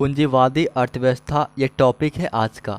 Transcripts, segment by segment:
पूंजीवादी अर्थव्यवस्था ये टॉपिक है आज का।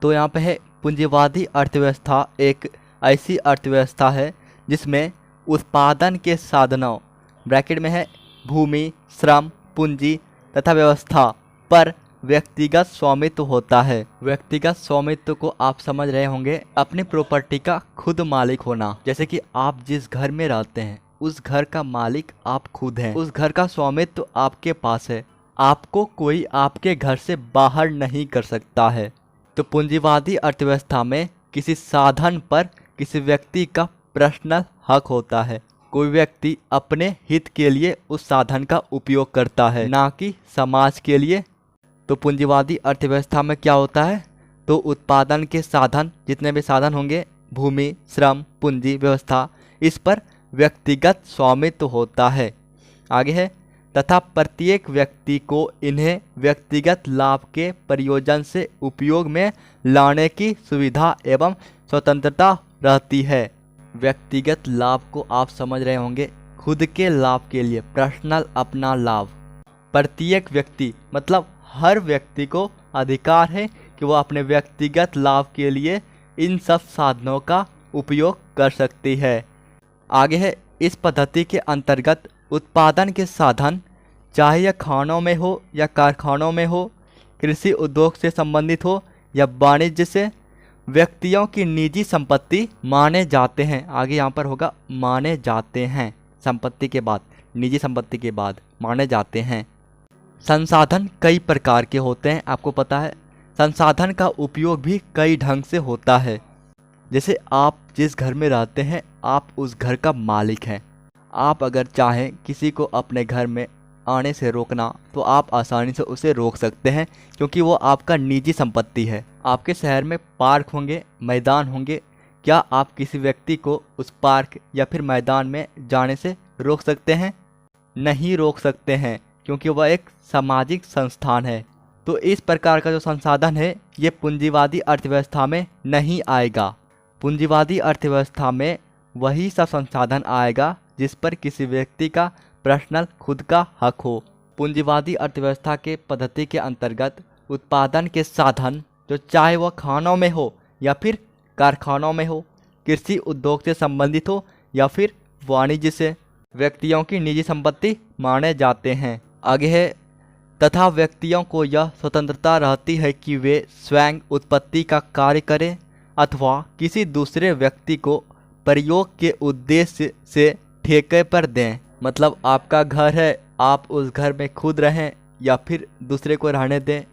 तो यहाँ पे है पूंजीवादी अर्थव्यवस्था एक ऐसी अर्थव्यवस्था है जिसमें उत्पादन के साधनों ब्रैकेट में है भूमि, श्रम, पूंजी तथा व्यवस्था पर व्यक्तिगत स्वामित्व होता है। व्यक्तिगत स्वामित्व को आप समझ रहे होंगे, अपनी प्रॉपर्टी का खुद मालिक होना। जैसे कि आप जिस घर में रहते हैं उस घर का मालिक आप खुद हैं, उस घर का स्वामित्व आपके पास है, आपको कोई आपके घर से बाहर नहीं कर सकता है। तो पूंजीवादी अर्थव्यवस्था में किसी साधन पर किसी व्यक्ति का पर्सनल हक होता है। कोई व्यक्ति अपने हित के लिए उस साधन का उपयोग करता है, ना कि समाज के लिए। तो पूंजीवादी अर्थव्यवस्था में क्या होता है, तो उत्पादन के साधन, जितने भी साधन होंगे, भूमि, श्रम, पूंजी, व्यवस्था, इस पर व्यक्तिगत स्वामित्व होता है। आगे है तथा प्रत्येक व्यक्ति को इन्हें व्यक्तिगत लाभ के प्रयोजन से उपयोग में लाने की सुविधा एवं स्वतंत्रता रहती है। व्यक्तिगत लाभ को आप समझ रहे होंगे, खुद के लाभ के लिए, पर्सनल अपना लाभ। प्रत्येक व्यक्ति मतलब हर व्यक्ति को अधिकार है कि वो अपने व्यक्तिगत लाभ के लिए इन सब साधनों का उपयोग कर सकती है। आगे है इस पद्धति के अंतर्गत उत्पादन के साधन, चाहे यह खानों में हो या कारखानों में हो, कृषि उद्योग से संबंधित हो या वाणिज्य से, व्यक्तियों की निजी संपत्ति माने जाते हैं। आगे यहाँ पर होगा माने जाते हैं, संपत्ति के बाद, निजी संपत्ति के बाद माने जाते हैं। संसाधन कई प्रकार के होते हैं, आपको पता है। संसाधन का उपयोग भी कई ढंग से होता है। जैसे आप जिस घर में रहते हैं आप उस घर का मालिक हैं। आप अगर चाहें किसी को अपने घर में आने से रोकना तो आप आसानी से उसे रोक सकते हैं, क्योंकि वो आपका निजी संपत्ति है। आपके शहर में पार्क होंगे, मैदान होंगे, क्या आप किसी व्यक्ति को उस पार्क या फिर मैदान में जाने से रोक सकते हैं? नहीं रोक सकते हैं, क्योंकि वह एक सामाजिक संस्थान है। तो इस प्रकार का जो संसाधन है ये पूंजीवादी अर्थव्यवस्था में नहीं आएगा। पूंजीवादी अर्थव्यवस्था में वही सब संसाधन आएगा जिस पर किसी व्यक्ति का पर्सनल खुद का हक हो। पूंजीवादी अर्थव्यवस्था के पद्धति के अंतर्गत उत्पादन के साधन, जो चाहे वह खानों में हो या फिर कारखानों में हो, कृषि उद्योग से संबंधित हो या फिर वाणिज्य से, व्यक्तियों की निजी संपत्ति माने जाते हैं। आगे है तथा व्यक्तियों को यह स्वतंत्रता रहती है कि वे स्वयं उत्पत्ति का कार्य करें अथवा किसी दूसरे व्यक्ति को प्रयोग के उद्देश्य से ठेके पर दें। मतलब आपका घर है, आप उस घर में खुद रहें या फिर दूसरे को रहने दें।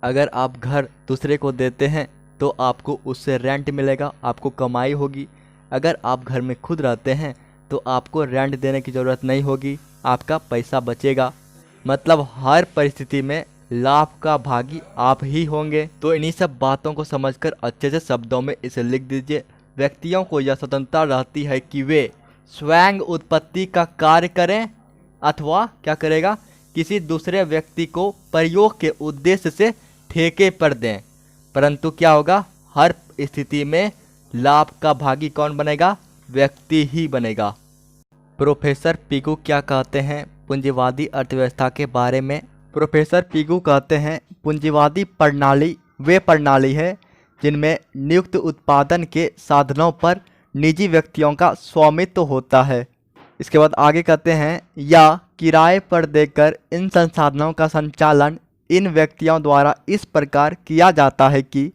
अगर आप घर दूसरे को देते हैं तो आपको उससे रेंट मिलेगा, आपको कमाई होगी। अगर आप घर में खुद रहते हैं तो आपको रेंट देने की ज़रूरत नहीं होगी, आपका पैसा बचेगा। मतलब हर परिस्थिति में लाभ का भागी आप ही होंगे। तो इन्हीं सब बातों को समझकर अच्छे से शब्दों में इसे लिख दीजिए। व्यक्तियों को यह स्वतंत्रता रहती है कि वे स्वयं उत्पत्ति का कार्य करें अथवा क्या करेगा, किसी दूसरे व्यक्ति को प्रयोग के उद्देश्य से ठेके पर दें। परंतु क्या होगा, हर स्थिति में लाभ का भागी कौन बनेगा? व्यक्ति ही बनेगा। प्रोफेसर पिगू क्या कहते हैं पूंजीवादी अर्थव्यवस्था के बारे में? प्रोफेसर पिगू कहते हैं पूंजीवादी प्रणाली वे प्रणाली है जिनमें नियुक्त उत्पादन के साधनों पर निजी व्यक्तियों का स्वामित्व होता है। इसके बाद आगे कहते हैं या किराए पर देकर इन संसाधनों का संचालन इन व्यक्तियों द्वारा इस प्रकार किया जाता है कि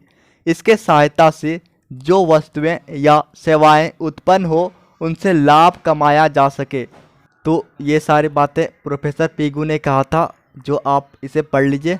इसके सहायता से जो वस्तुएं या सेवाएं उत्पन्न हो उनसे लाभ कमाया जा सके। तो ये सारी बातें प्रोफेसर पिगू ने कहा था, जो आप इसे पढ़ लीजिए।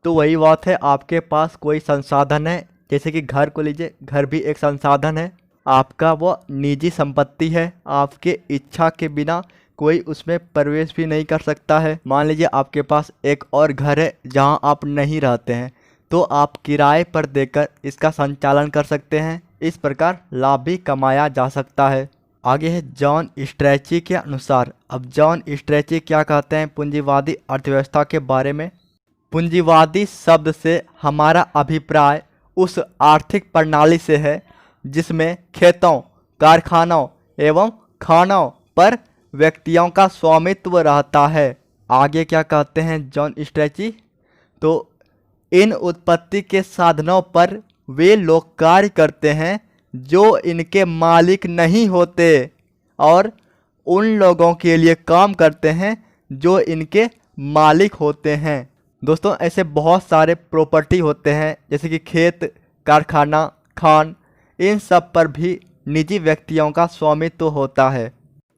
तो वही बात है, आपके पास कोई संसाधन है, जैसे कि घर को लीजिए, घर भी एक संसाधन है, आपका वो निजी संपत्ति है, आपके इच्छा के बिना कोई उसमें प्रवेश भी नहीं कर सकता है। मान लीजिए आपके पास एक और घर है जहां आप नहीं रहते हैं, तो आप किराए पर देकर इसका संचालन कर सकते हैं। इस प्रकार लाभ भी कमाया जा सकता है। आगे है जॉन स्ट्रैची के अनुसार। अब जॉन स्ट्रैची क्या कहते हैं पूंजीवादी अर्थव्यवस्था के बारे में? पूंजीवादी शब्द से हमारा अभिप्राय उस आर्थिक प्रणाली से है जिसमें खेतों, कारखानों एवं खानों पर व्यक्तियों का स्वामित्व रहता है। आगे क्या कहते हैं जॉन स्ट्रैची? तो इन उत्पत्ति के साधनों पर वे लोग कार्य करते हैं जो इनके मालिक नहीं होते और उन लोगों के लिए काम करते हैं जो इनके मालिक होते हैं। दोस्तों ऐसे बहुत सारे प्रॉपर्टी होते हैं जैसे कि खेत, कारखाना, खान, इन सब पर भी निजी व्यक्तियों का स्वामित्व होता है।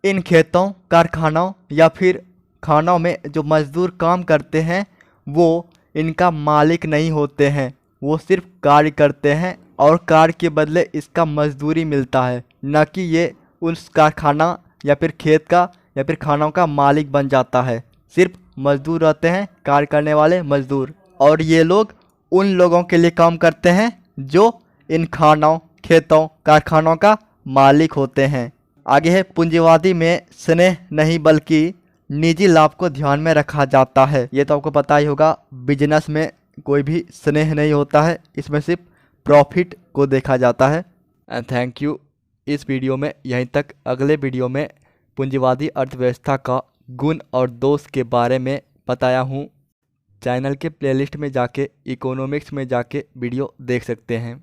इन खेतों, कारखानों या फिर खानों में जो मजदूर काम करते हैं वो इनका मालिक नहीं होते हैं, वो सिर्फ कार्य करते हैं और कार्य के बदले इसका मजदूरी मिलता है, न कि ये उस कारखाना या फिर खेत का या फिर खानों का मालिक बन जाता है। सिर्फ मजदूर रहते हैं, कार्य करने वाले मजदूर, और ये लोग उन लोगों के लिए काम करते हैं जो इन खानों, खेतों, कारखानों का मालिक होते हैं। आगे है पूंजीवादी में स्नेह नहीं बल्कि निजी लाभ को ध्यान में रखा जाता है। ये तो आपको पता ही होगा, बिजनेस में कोई भी स्नेह नहीं होता है, इसमें सिर्फ प्रॉफिट को देखा जाता है। And thank you. इस वीडियो में यहीं तक। अगले वीडियो में पूंजीवादी अर्थव्यवस्था का गुण और दोष के बारे में बताया हूँ। चैनल के प्लेलिस्ट में जाके इकोनॉमिक्स में जाके वीडियो देख सकते हैं।